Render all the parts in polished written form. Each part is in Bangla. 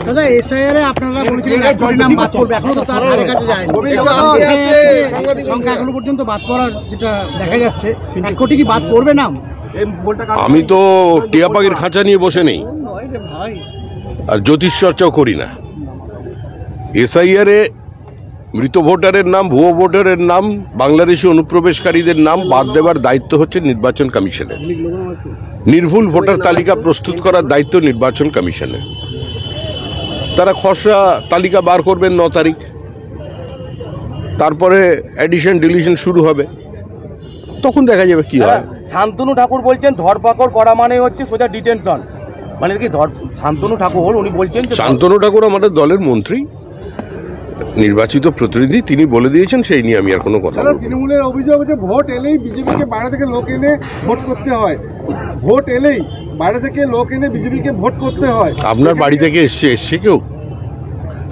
দাদা এসআইআর এ আপনারা বলেছিলেন 1 কোটি নাম বাদ করবে, এখনো তো তার ধারে কাছে যায়নি। সংখ্যা এখনো পর্যন্ত বাদ করার যেটা দেখা যাচ্ছে, 1 কোটি কি বাদ করবে নাম? আমি তো টিয়া পাখির খাঁচা নিয়ে বসে নেই আর জ্যোতিষ চর্চাও করি না। এসআইআর এ মৃত ভোটারের নাম, ভুয়ো ভোটারের নাম, বাংলাদেশি অনুপ্রবেশকারীদের নাম বাদ দেওয়ার দায়িত্ব হচ্ছে নির্বাচন কমিশনের। নির্ভুল ভোটার তালিকা প্রস্তুত করার দায়িত্ব নির্বাচন কমিশনের। তারা খসড়া তালিকা বার করবেন 9 তারিখ, তারপরে এডিশন ডিলিশন শুরু হবে, তখন দেখা যাবে কি হয়। শান্তনু ঠাকুর বলছেন ধরপাকড় করা মানে হচ্ছে সোজা ডিটেনশন, মানে কি শান্তনু ঠাকুর উনি বলছেন, শান্তনু ঠাকুর আমাদের দলের মন্ত্রী, নির্বাচিত প্রতিনিধি, তিনি বলে দিয়েছেন, সেই নিয়ে আমি আর কোনো কথা বলবো না। তৃণমূলের অভিযোগ হচ্ছে ভোট এলেই বিজেপিকে বাইরে থেকে লোক এনে ভোট করতে হয়, ভোট এলেই বাইরে থেকে লোক এনে বিজেপিকে ভোট করতে হয়। আপনার বাড়ি থেকে এসছে কেউ?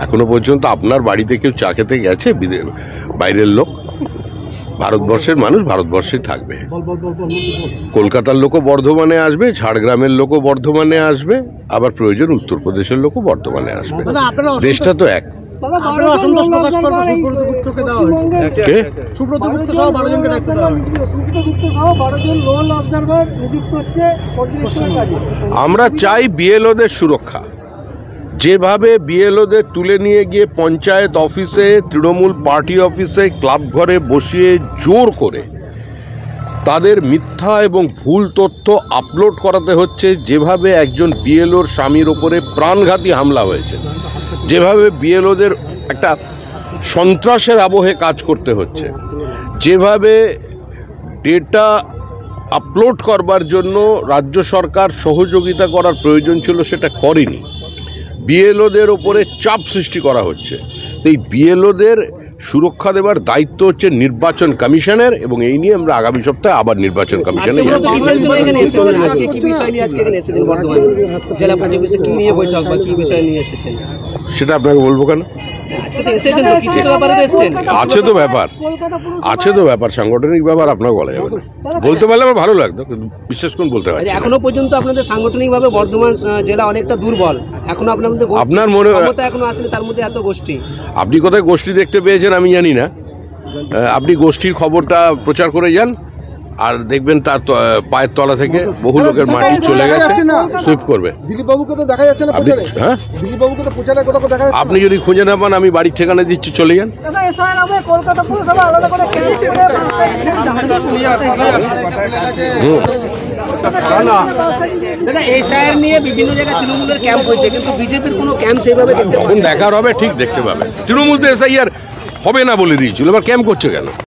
এখনো পর্যন্ত আপনার বাড়িতে কেউ চা খেতে গেছে বাইরের লোক? ভারতবর্ষের মানুষ ভারতবর্ষে থাকবে। কলকাতার লোকও বর্ধমানে আসবে, ঝাড়গ্রামের লোকও বর্ধমানে আসবে, আবার প্রয়োজন উত্তরপ্রদেশের লোকও বর্ধমানে আসবে। দেশটা তো এক। আমরা চাই বিএলওদের সুরক্ষা। যেভাবে বিএলওদের তুলে নিয়ে গিয়ে পঞ্চায়েত অফিসে, তৃণমূল পার্টি অফিসে, ক্লাব ঘরে বসিয়ে জোর করে তাদের মিথ্যা এবং ভুল তথ্য আপলোড করাতে হচ্ছে, যেভাবে একজন বিএলওর স্বামীর ওপরে প্রাণঘাতী হামলা হয়েছে, যেভাবে বিএলওদের একটা সন্ত্রাসের আবহে কাজ করতে হচ্ছে, যেভাবে ডেটা আপলোড করবার জন্য রাজ্য সরকার সহযোগিতা করার প্রয়োজন ছিল সেটা করেনি, বিএলওদের ওপরে চাপ সৃষ্টি করা হচ্ছে। এই বিএলওদের সুরক্ষা দেওয়ার দায়িত্ব হচ্ছে নির্বাচন কমিশনের, এবং এই নিয়ে আমরা আগামী সপ্তাহে আবার নির্বাচন কমিশনে সেটা আপনাকে বলবো কেন? আছে তো ব্যাপার, সাংগঠনিক ব্যাপার, আপনাকে বলা যাবে না। বলতে পারলে আমার ভালো লাগতো, কিন্তু বিশেষ করে বলতে পারছি। এখনো পর্যন্ত আপনাদের সাংগঠনিক ভাবে বর্ধমান জেলা অনেকটা দুর্বল, এখনো আপনার মনে এখনো আসলে তার মধ্যে এত গোষ্ঠী। আপনি কোথায় গোষ্ঠী দেখতে পেয়েছেন আমি জানি না, আপনি গোষ্ঠীর খবরটা প্রচার করে যান, আর দেখবেন তার পায়ের তলা থেকে বহু লোকের মাটি চলে গেছে, সুইপ করবে। দিলীপবাবুকে তো দেখা যাচ্ছে না, হ্যাঁ, দিলীপবাবুকে তো প্রচারের কথা দেখা যাচ্ছে। আপনি যদি খুঁজে না পান, আমি বাড়ির ঠিকানা দিচ্ছি, চলে যান। এসআইআর নিয়ে বিভিন্ন জায়গায় তৃণমূলের ক্যাম্প হয়েছে, কিন্তু বিজেপির কোনো ক্যাম্প সেইভাবে যখন দেখার হবে ঠিক দেখতে পাবে। তৃণমূল তো এসআইআর হবে না বলে দিয়েছিল, এবার ক্যাম্প করছে কেন?